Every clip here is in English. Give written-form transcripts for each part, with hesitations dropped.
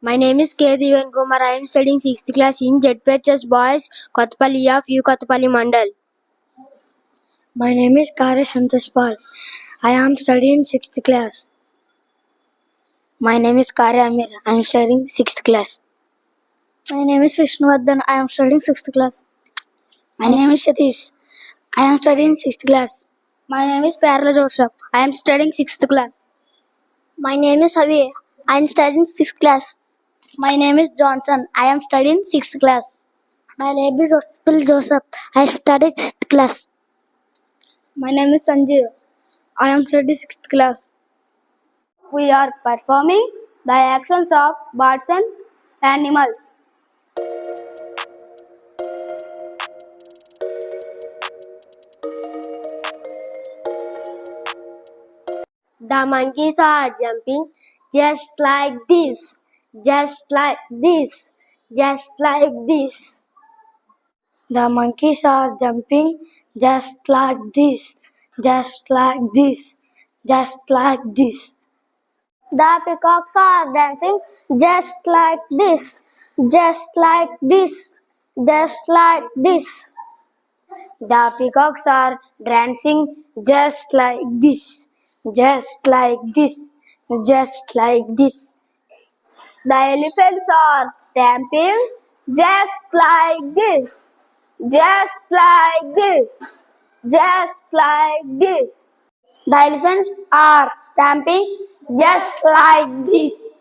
My name is K. Divan Kumar. I am studying 6th class in ZPHS Boys, KOTHAPALLI of KOTHAPALLI MANDAL. My name is Kare Santosh Pal. I am studying 6th class. My name is Kare Amir. I am studying 6th class. My name is Vishnuvardhan. I am studying 6th class. My name is Satish. I am studying 6th class. My name is Parla Joseph. I am studying 6th class. My name is Javier. I am studying 6th class. My name is Johnson. I am studying 6th class. My name is Ospil Joseph. I study 6th class. My name is Sanjeev. I am studying 6th class. We are performing the actions of birds and animals. The monkeys are jumping just like this, just like this, just like this. The monkeys are jumping just like this, just like this, just like this. The peacocks are dancing just like this, just like this, just like this. The peacocks are dancing just like this, just like this, just like this. The elephants are stamping just like this, just like this, just like this. The elephants are stamping just like this,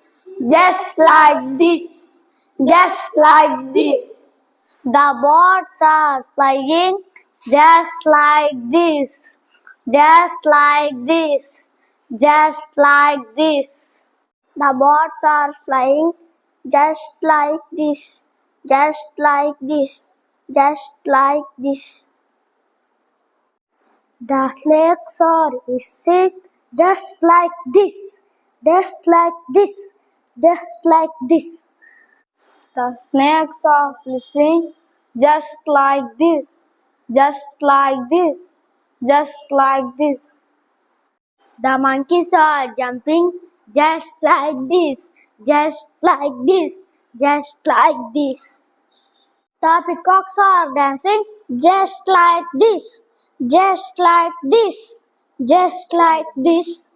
just like this, just like this. The birds are flying just like this, just like this, just like this. The birds are flying just like this, just like this, just like this. The snakes are hissing just like this, just like this, just like this. The snakes are hissing just like this, just like this, just like this. The monkeys are jumping just like this, just like this, just like this. The peacocks are dancing just like this, just like this, just like this.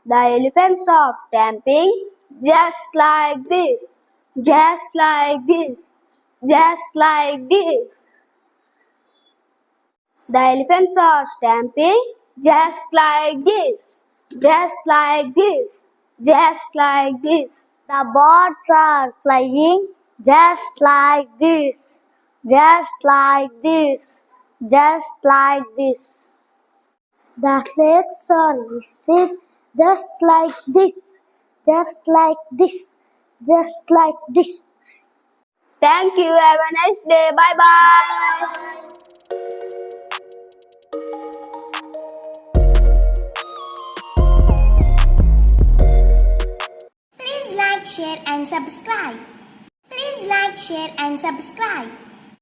The elephants are stamping just like this, just like this, just like this. The elephants are stamping just like this, just like this, just like this. The birds are flying just like this, just like this, just like this. The snakes are hissing just like this, just like this, just like this. Thank you. Have a nice day. Bye bye. Please like, share and subscribe. Please like, share and subscribe.